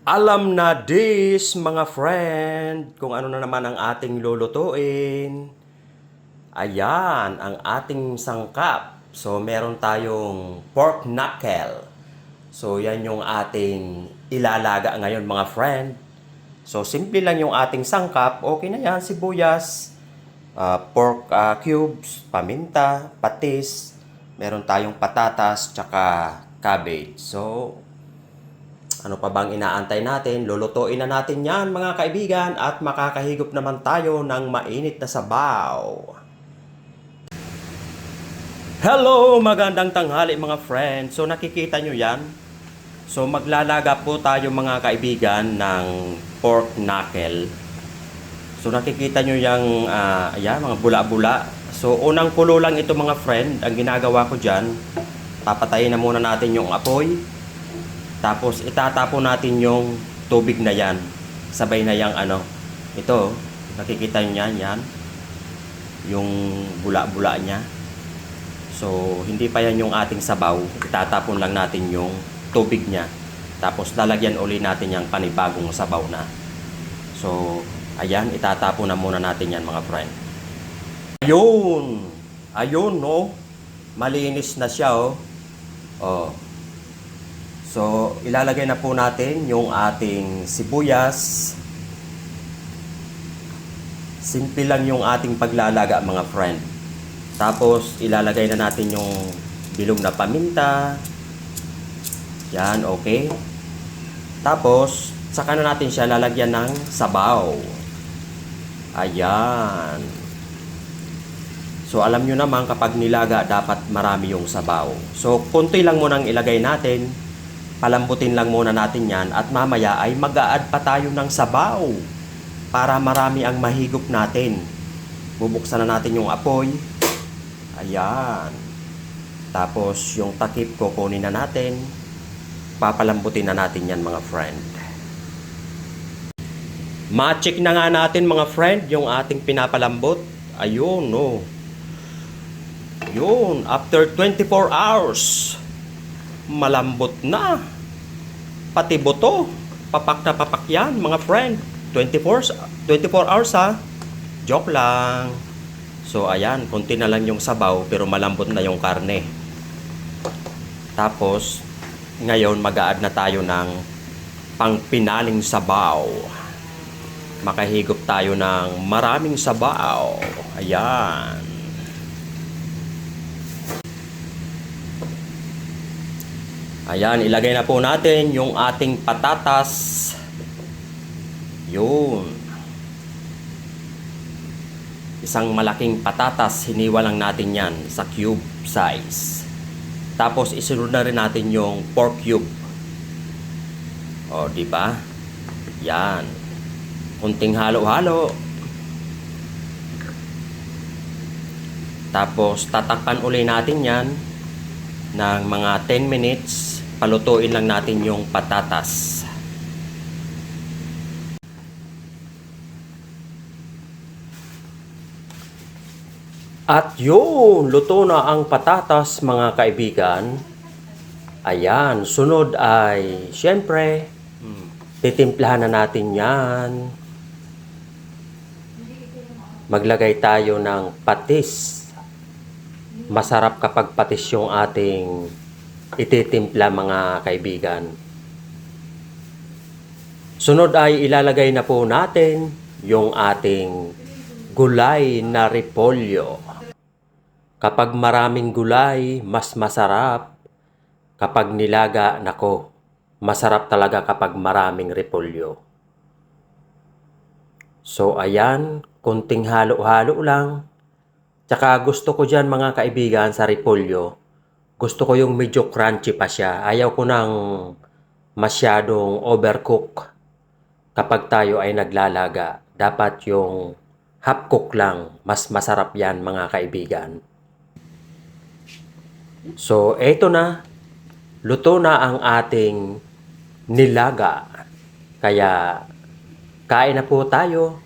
Alam na this, mga friend, kung ano na naman ang ating lulutuin. Ayan, ang ating sangkap. So, meron tayong pork knuckle. So, yan yung ating ilalaga ngayon, mga friend. So, simple lang yung ating sangkap. Okay na yan, sibuyas, pork cubes, paminta, patis. Meron tayong patatas, tsaka cabbage. So, ano pa bang inaantay natin? Lulutuin na natin yan, mga kaibigan, at makakahigop naman tayo ng mainit na sabaw. Hello! Magandang tanghali, mga friends. So nakikita nyo yan? So maglalaga po tayo, mga kaibigan, ng pork knuckle. So nakikita nyo yung mga bula-bula. So unang kulo lang ito, mga friend. Ang ginagawa ko dyan, papatayin na muna natin yung apoy. Tapos itatapon natin yung tubig na yan. Sabay na yung ito, nakikita nyo yan. Yung bula-bula niya. So, hindi pa yan yung ating sabaw. Itatapon lang natin yung tubig niya. Tapos lalagyan uli natin yung panibagong sabaw na. So, ayan, itatapon na muna natin yan, mga friend. Ayun! Ayun, no? Malinis na siya, oh. Oh. So, ilalagay na po natin yung ating sibuyas. Simple lang yung ating paglalaga, mga friend. Tapos, ilalagay na natin yung bilog na paminta. Yan, okay. Tapos, saka na natin siya lalagyan ng sabaw. Ayan. So, alam nyo naman kapag nilaga, dapat marami yung sabaw. So, konti lang munang ilagay natin. Palambutin lang muna natin yan at mamaya ay mag-a-add pa tayo ng sabaw para marami ang mahigop natin. Bubuksan na natin yung apoy. Ayan. Tapos yung takip kukunin na natin. Papalambutin na natin yan, mga friend. Ma-check na nga natin, mga friend, yung ating pinapalambot. Ayun, no. Yun, after 24 hours, malambot na. Pati buto, papak na papak yan, mga friend. 24 hours ha. Joke lang. So ayan, konti na lang yung sabaw pero malambot na yung karne. Tapos ngayon mag-a-add na tayo ng pangpinaling sabaw. Makahigop tayo ng maraming sabaw. Ayan. Ayan, ilagay na po natin yung ating patatas. Yun. Isang malaking patatas, hiniwa lang natin yan sa cube size. Tapos isunod na rin natin yung pork cube. O, di ba? Yan. Kunting halo-halo. Tapos tatakpan uli natin yan ng mga 10 minutes. Palutuin lang natin yung patatas. At yun, luto na ang patatas, mga kaibigan. Ayan, sunod ay syempre titimplahan na natin yan. Maglagay tayo ng patis. Masarap kapag patis yung ating ititimpla, mga kaibigan. Sunod ay ilalagay na po natin yung ating gulay na repolyo. Kapag maraming gulay, mas masarap. Kapag nilaga, nako, masarap talaga kapag maraming repolyo. So ayan, kunting halo-halo lang. Tsaka gusto ko dyan, mga kaibigan, sa repolyo, gusto ko yung medyo crunchy pa siya. Ayaw ko ng masyadong overcook kapag tayo ay naglalaga. Dapat yung half cook lang. Mas masarap yan, mga kaibigan. So, eto na. Luto na ang ating nilaga. Kaya, kain na po tayo.